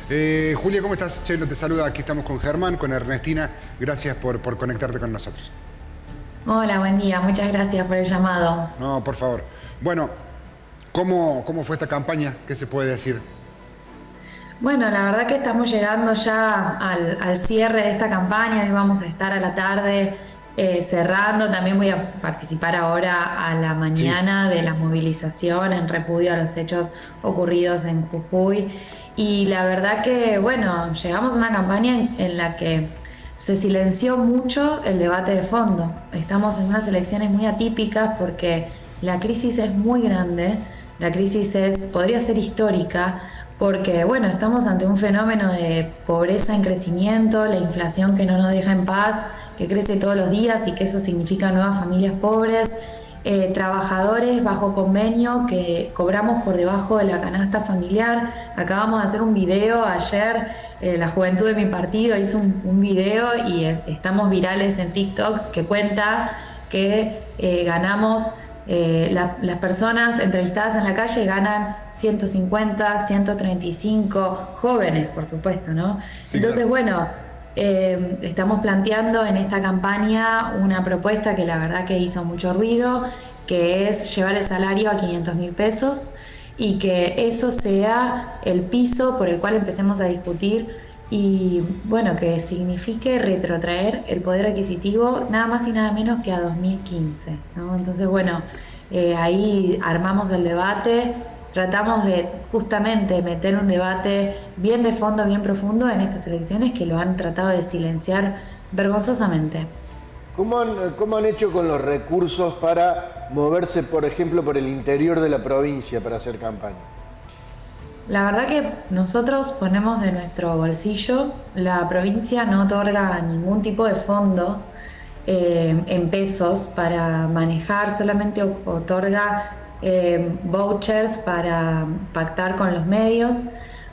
Julia, ¿cómo estás? Chelo te saluda, aquí estamos con Germán, con Ernestina. Gracias por conectarte con nosotros. Hola, buen día. Muchas gracias por el llamado. No, por favor. Bueno, ¿cómo fue esta campaña? ¿Qué se puede decir? Bueno, la verdad que estamos llegando ya al cierre de esta campaña. Hoy vamos a estar a la tarde cerrando. También voy a participar ahora a la Sí. mañana de la movilización en repudio a los hechos ocurridos en Jujuy. Y la verdad que, bueno, llegamos a una campaña en la que se silenció mucho el debate de fondo. Estamos en unas elecciones muy atípicas porque la crisis es muy grande, la crisis podría ser histórica, porque bueno, estamos ante un fenómeno de pobreza en crecimiento, la inflación que no nos deja en paz, que crece todos los días y que eso significa nuevas familias pobres, trabajadores bajo convenio que cobramos por debajo de la canasta familiar. Acabamos de hacer un video ayer, la juventud de mi partido hizo un video y estamos virales en TikTok que cuenta que ganamos, las personas entrevistadas en la calle ganan 150, 135, jóvenes, por supuesto, ¿no? Sí, Entonces, claro. bueno, estamos planteando en esta campaña una propuesta que la verdad que hizo mucho ruido, que es llevar el salario a 500.000 pesos y que eso sea el piso por el cual empecemos a discutir y bueno, que signifique retrotraer el poder adquisitivo nada más y nada menos que a 2015, ¿no? Entonces, bueno, ahí armamos el debate, tratamos de justamente meter un debate bien de fondo, bien profundo en estas elecciones que lo han tratado de silenciar vergonzosamente. ¿Cómo han hecho con los recursos para moverse, por ejemplo, por el interior de la provincia para hacer campaña? La verdad que nosotros ponemos de nuestro bolsillo, la provincia no otorga ningún tipo de fondo en pesos para manejar, solamente otorga vouchers para pactar con los medios,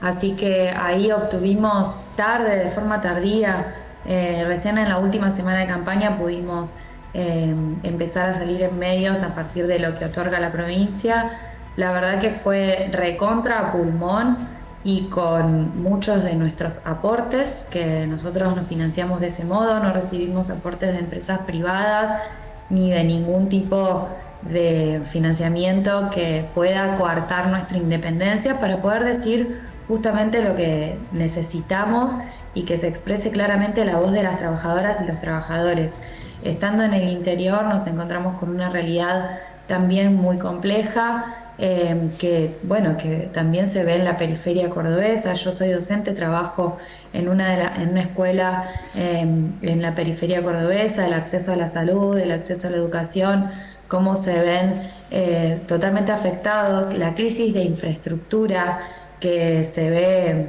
así que ahí obtuvimos tarde, de forma tardía, recién en la última semana de campaña pudimos empezar a salir en medios a partir de lo que otorga la provincia. La verdad que fue recontra a pulmón y con muchos de nuestros aportes, que nosotros nos financiamos de ese modo, no recibimos aportes de empresas privadas ni de ningún tipo de financiamiento que pueda coartar nuestra independencia para poder decir justamente lo que necesitamos y que se exprese claramente la voz de las trabajadoras y los trabajadores. Estando en el interior nos encontramos con una realidad también muy compleja, que bueno, que también se ve en la periferia cordobesa. Yo soy docente, trabajo en una escuela en la periferia cordobesa, el acceso a la salud, el acceso a la educación, cómo se ven totalmente afectados, la crisis de infraestructura que se ve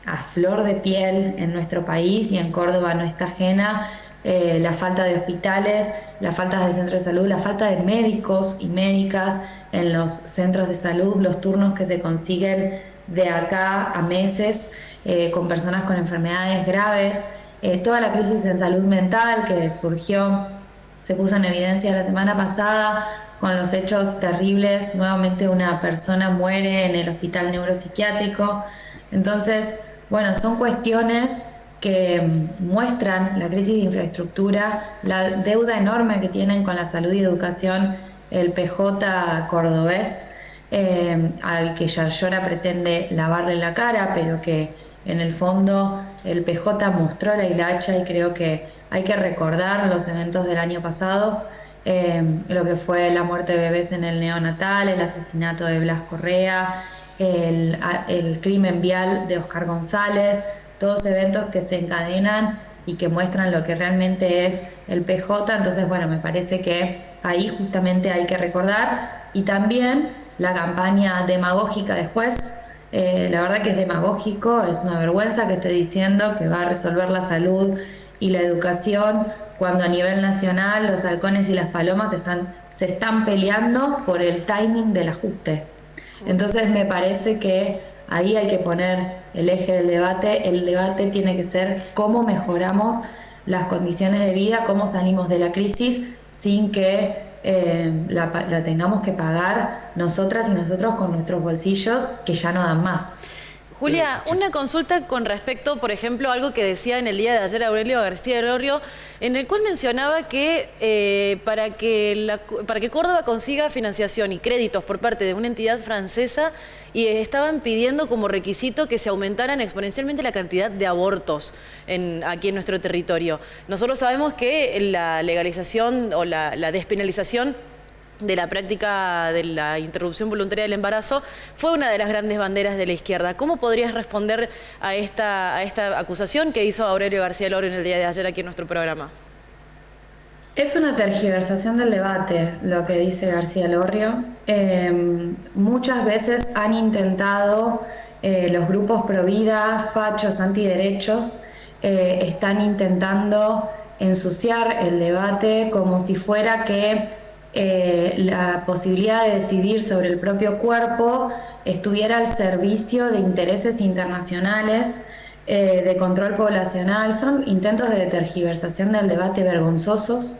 a flor de piel en nuestro país y en Córdoba no está ajena, la falta de hospitales, la falta de centros de salud, la falta de médicos y médicas en los centros de salud, los turnos que se consiguen de acá a meses con personas con enfermedades graves, toda la crisis en salud mental que surgió, se puso en evidencia la semana pasada con los hechos terribles. Nuevamente una persona muere en el hospital neuropsiquiátrico. Entonces, bueno, son cuestiones que muestran la crisis de infraestructura, la deuda enorme que tienen con la salud y educación el PJ cordobés, al que Yarlora pretende lavarle la cara, pero que en el fondo el PJ mostró la hilacha y creo que hay que recordar los eventos del año pasado, lo que fue la muerte de bebés en el neonatal, el asesinato de Blas Correa, el crimen vial de Oscar González, todos eventos que se encadenan y que muestran lo que realmente es el PJ. Entonces, bueno, me parece que ahí justamente hay que recordar y también la campaña demagógica de Juez. La verdad que es demagógico, es una vergüenza que esté diciendo que va a resolver la salud y la educación cuando a nivel nacional los halcones y las palomas se están peleando por el timing del ajuste. Entonces me parece que ahí hay que poner el eje del debate. El debate tiene que ser cómo mejoramos las condiciones de vida, cómo salimos de la crisis sin que tengamos que pagar nosotras y nosotros con nuestros bolsillos que ya no dan más. Julia, una consulta con respecto, por ejemplo, a algo que decía en el día de ayer Aurelio García Elorrio, en el cual mencionaba que para que Córdoba consiga financiación y créditos por parte de una entidad francesa, y estaban pidiendo como requisito que se aumentaran exponencialmente la cantidad de abortos aquí en nuestro territorio. Nosotros sabemos que la legalización o la despenalización de la práctica de la interrupción voluntaria del embarazo fue una de las grandes banderas de la izquierda. ¿Cómo podrías responder a esta acusación que hizo Aurelio García Elorrio en el día de ayer aquí en nuestro programa? Es una tergiversación del debate lo que dice García Elorrio. Muchas veces han intentado los grupos pro vida, fachos, antiderechos, están intentando ensuciar el debate como si fuera que la posibilidad de decidir sobre el propio cuerpo estuviera al servicio de intereses internacionales, de control poblacional. Son intentos de tergiversación del debate vergonzosos.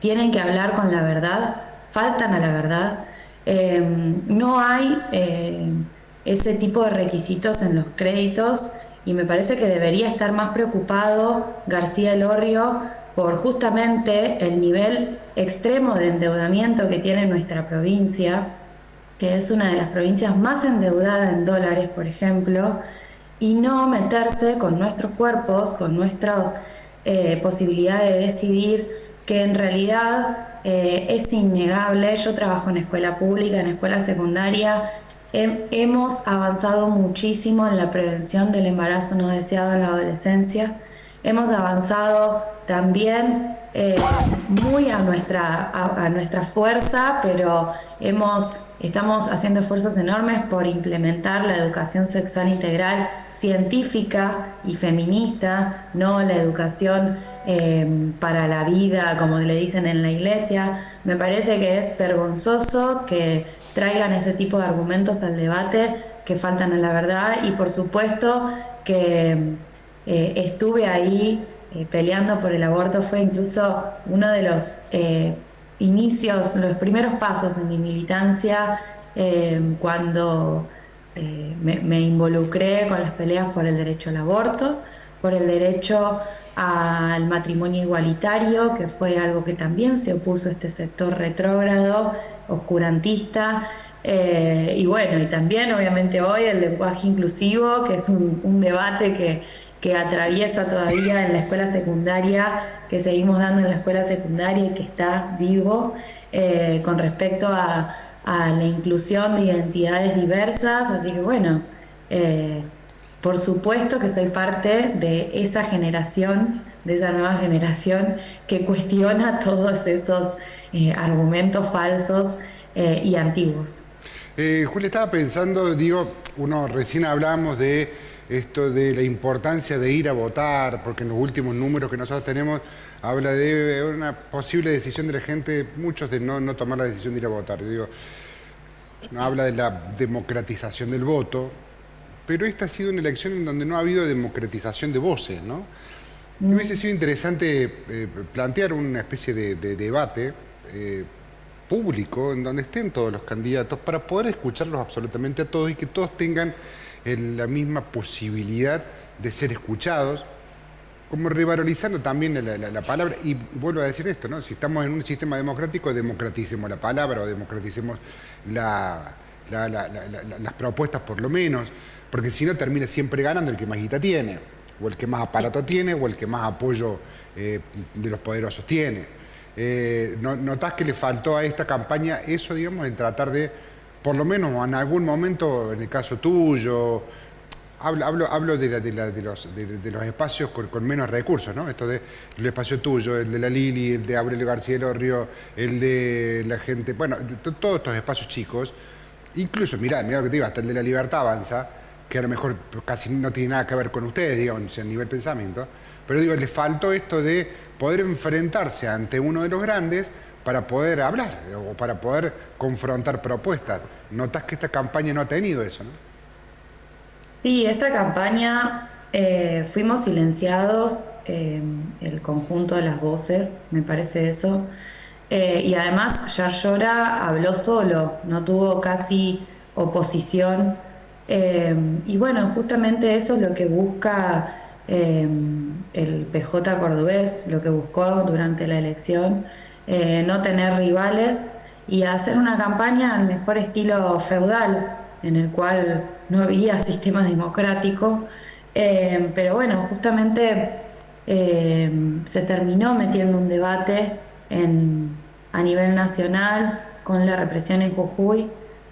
Tienen que hablar con la verdad, faltan a la verdad. No hay ese tipo de requisitos en los créditos, y me parece que debería estar más preocupado García Elorrio por justamente el nivel extremo de endeudamiento que tiene nuestra provincia, que es una de las provincias más endeudadas en dólares, por ejemplo, y no meterse con nuestros cuerpos, con nuestras posibilidades de decidir, que en realidad es innegable. Yo trabajo en escuela pública, en escuela secundaria. Hemos avanzado muchísimo en la prevención del embarazo no deseado en la adolescencia. Hemos avanzado también muy a nuestra fuerza, pero estamos haciendo esfuerzos enormes por implementar la educación sexual integral científica y feminista, no la educación para la vida, como le dicen en la iglesia. Me parece que es vergonzoso que traigan ese tipo de argumentos al debate que faltan a la verdad, y por supuesto que estuve ahí peleando por el aborto. Fue incluso uno de los inicios, los primeros pasos en mi militancia, cuando me involucré con las peleas por el derecho al aborto, por el derecho al matrimonio igualitario, que fue algo que también se opuso este sector retrógrado, oscurantista. Y bueno, y también obviamente hoy el lenguaje inclusivo, que es un debate que atraviesa todavía en la escuela secundaria, que seguimos dando en la escuela secundaria y que está vivo, con respecto a la inclusión de identidades diversas. Así que bueno, por supuesto que soy parte de esa generación, de esa nueva generación que cuestiona todos esos argumentos falsos y antiguos. Julia, estaba pensando, digo, recién hablamos de esto de la importancia de ir a votar, porque en los últimos números que nosotros tenemos habla de una posible decisión de la gente, muchos de no tomar la decisión de ir a votar. Digo, no habla de la democratización del voto, pero esta ha sido una elección en donde no ha habido democratización de voces, ¿no? Y hubiese sido interesante plantear una especie de debate público en donde estén todos los candidatos para poder escucharlos absolutamente a todos y que todos tengan la misma posibilidad de ser escuchados, como revalorizando también la palabra. Y vuelvo a decir esto, ¿no? Si estamos en un sistema democrático, democraticemos la palabra o democraticemos las propuestas por lo menos, porque si no termina siempre ganando el que más guita tiene, o el que más aparato tiene, o el que más apoyo de los poderosos tiene. ¿Notás que le faltó a esta campaña eso, digamos, en tratar de, por lo menos en algún momento, en el caso tuyo, hablo de los espacios con menos recursos, ¿no? Esto del espacio tuyo, el de la Lili, el de Aurelio García Elorrio, el de la gente, bueno, todos estos espacios chicos, incluso, mirá lo que te digo, hasta el de la Libertad Avanza, que a lo mejor casi no tiene nada que ver con ustedes, digamos, a nivel pensamiento, pero digo, le faltó esto de poder enfrentarse ante uno de los grandes para poder hablar o para poder confrontar propuestas. ¿Notás que esta campaña no ha tenido eso, no? Sí, esta campaña fuimos silenciados, el conjunto de las voces, me parece eso. Y además Yarlora habló solo, no tuvo casi oposición Y bueno, justamente eso es lo que busca el PJ cordobés, lo que buscó durante la elección, no tener rivales y hacer una campaña al mejor estilo feudal, en el cual no había sistema democrático. Pero bueno, justamente se terminó metiendo un debate a nivel nacional con la represión en Jujuy,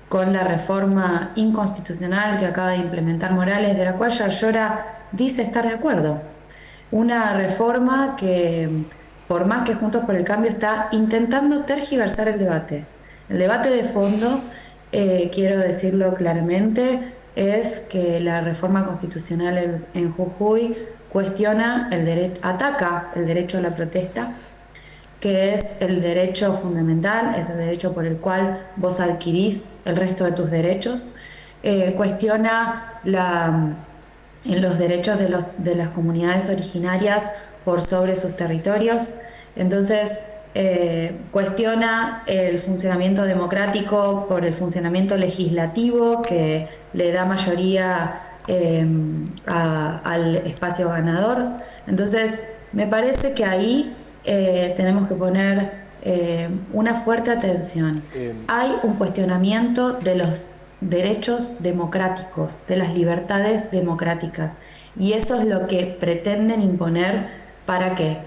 con la reforma inconstitucional que acaba de implementar Morales, de la cual Yarlora dice estar de acuerdo. Una reforma que, por más que Juntos por el Cambio está intentando tergiversar el debate. El debate de fondo, quiero decirlo claramente, es que la reforma constitucional en Jujuy cuestiona ataca el derecho a la protesta, que es el derecho fundamental, es el derecho por el cual vos adquirís el resto de tus derechos, cuestiona en los derechos de las comunidades originarias por sobre sus territorios. Entonces, cuestiona el funcionamiento democrático por el funcionamiento legislativo que le da mayoría al espacio ganador. Entonces, me parece que ahí tenemos que poner una fuerte atención. Hay un cuestionamiento de los derechos democráticos, de las libertades democráticas. Y eso es lo que pretenden imponer. ¿Para qué?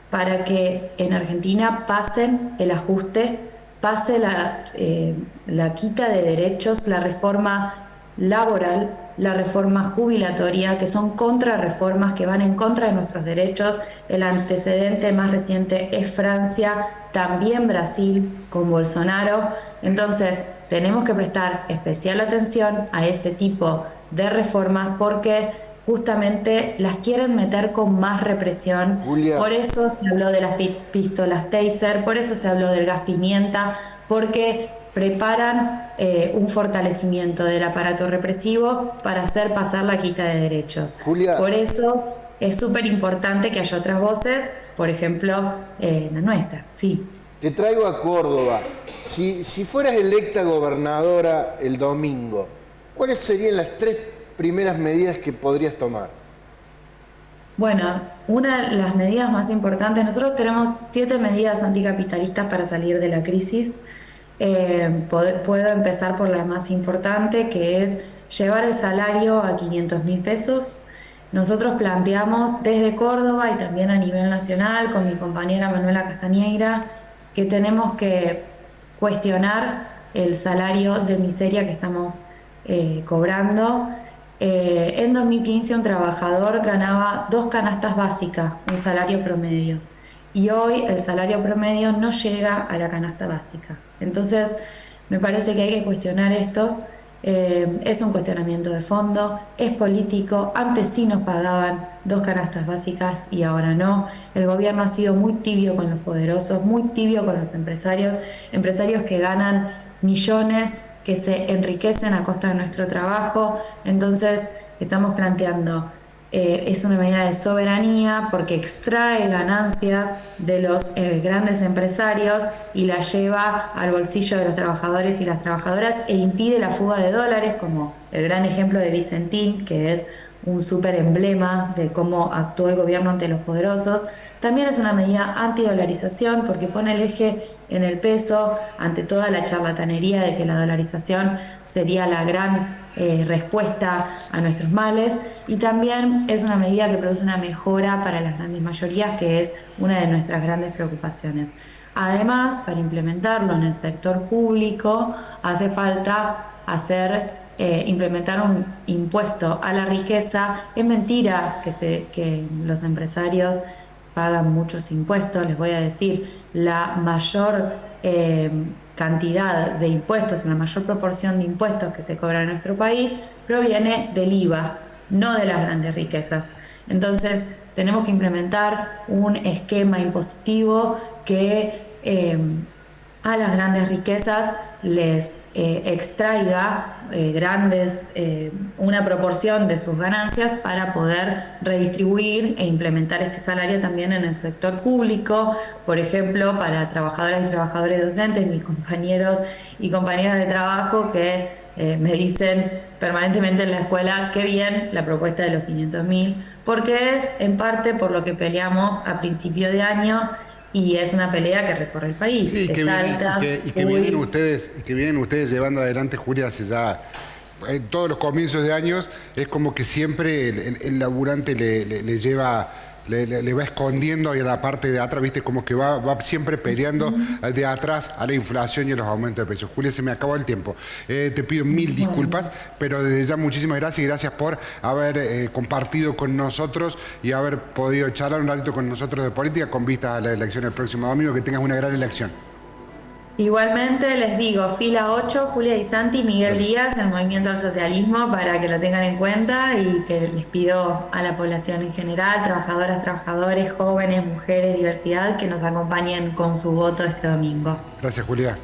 Para que en Argentina pasen el ajuste, pase la quita de derechos, la reforma laboral, la reforma jubilatoria, que son contrarreformas que van en contra de nuestros derechos. El antecedente más reciente es Francia, también Brasil con Bolsonaro. Entonces, tenemos que prestar especial atención a ese tipo de reformas porque justamente las quieren meter con más represión. Julia. Por eso se habló de las pistolas Taser, por eso se habló del gas pimienta, porque preparan un fortalecimiento del aparato represivo para hacer pasar la quita de derechos. Julia. Por eso es súper importante que haya otras voces, por ejemplo, la nuestra. Sí. Te traigo a Córdoba. Si fueras electa gobernadora el domingo, ¿cuáles serían las 3 primeras medidas que podrías tomar? Bueno, una de las medidas más importantes, nosotros tenemos 7 medidas anticapitalistas para salir de la crisis. Puedo empezar por la más importante, que es llevar el salario a 500.000 pesos. Nosotros planteamos desde Córdoba y también a nivel nacional con mi compañera Manuela Castañeira que tenemos que cuestionar el salario de miseria que estamos cobrando. En 2015 un trabajador ganaba 2 canastas básicas, un salario promedio. Y hoy el salario promedio no llega a la canasta básica. Entonces, me parece que hay que cuestionar esto. Es un cuestionamiento de fondo, es político. Antes sí nos pagaban 2 canastas básicas y ahora no. El gobierno ha sido muy tibio con los poderosos, muy tibio con los empresarios que ganan millones, que se enriquecen a costa de nuestro trabajo. Entonces, estamos planteando, es una medida de soberanía porque extrae ganancias de los grandes empresarios y la lleva al bolsillo de los trabajadores y las trabajadoras e impide la fuga de dólares, como el gran ejemplo de Vicentín, que es un súper emblema de cómo actuó el gobierno ante los poderosos. También es una medida antidolarización porque pone el eje en el peso ante toda la charlatanería de que la dolarización sería la gran respuesta a nuestros males, y también es una medida que produce una mejora para las grandes mayorías, que es una de nuestras grandes preocupaciones. Además, para implementarlo en el sector público hace falta implementar un impuesto a la riqueza. Es mentira que los empresarios pagan muchos impuestos. Les voy a decir, la mayor cantidad de impuestos, la mayor proporción de impuestos que se cobran en nuestro país proviene del IVA, no de las grandes riquezas. Entonces, tenemos que implementar un esquema impositivo que a las grandes riquezas les extraiga una proporción de sus ganancias para poder redistribuir e implementar este salario también en el sector público. Por ejemplo, para trabajadoras y trabajadores docentes, mis compañeros y compañeras de trabajo que Me dicen permanentemente en la escuela, qué bien la propuesta de los 500.000, porque es en parte por lo que peleamos a principio de año y es una pelea que recorre el país. Sí, Es alta, que vienen ustedes llevando adelante, Julia, hace ya en todos los comienzos de años. Es como que siempre el laburante le lleva, le va escondiendo ahí a la parte de atrás, viste, como que va siempre peleando de atrás a la inflación y a los aumentos de precios. Julia, se me acabó el tiempo. Te pido mil disculpas, pero desde ya muchísimas gracias y gracias por haber compartido con nosotros y haber podido charlar un ratito con nosotros de política con vistas a la elección el próximo domingo. Que tengas una gran elección. Igualmente les digo, fila 8, Julia Di Santi, Miguel Díaz, el Movimiento al Socialismo, para que lo tengan en cuenta y que les pido a la población en general, trabajadoras, trabajadores, jóvenes, mujeres, diversidad, que nos acompañen con su voto este domingo. Gracias, Julia.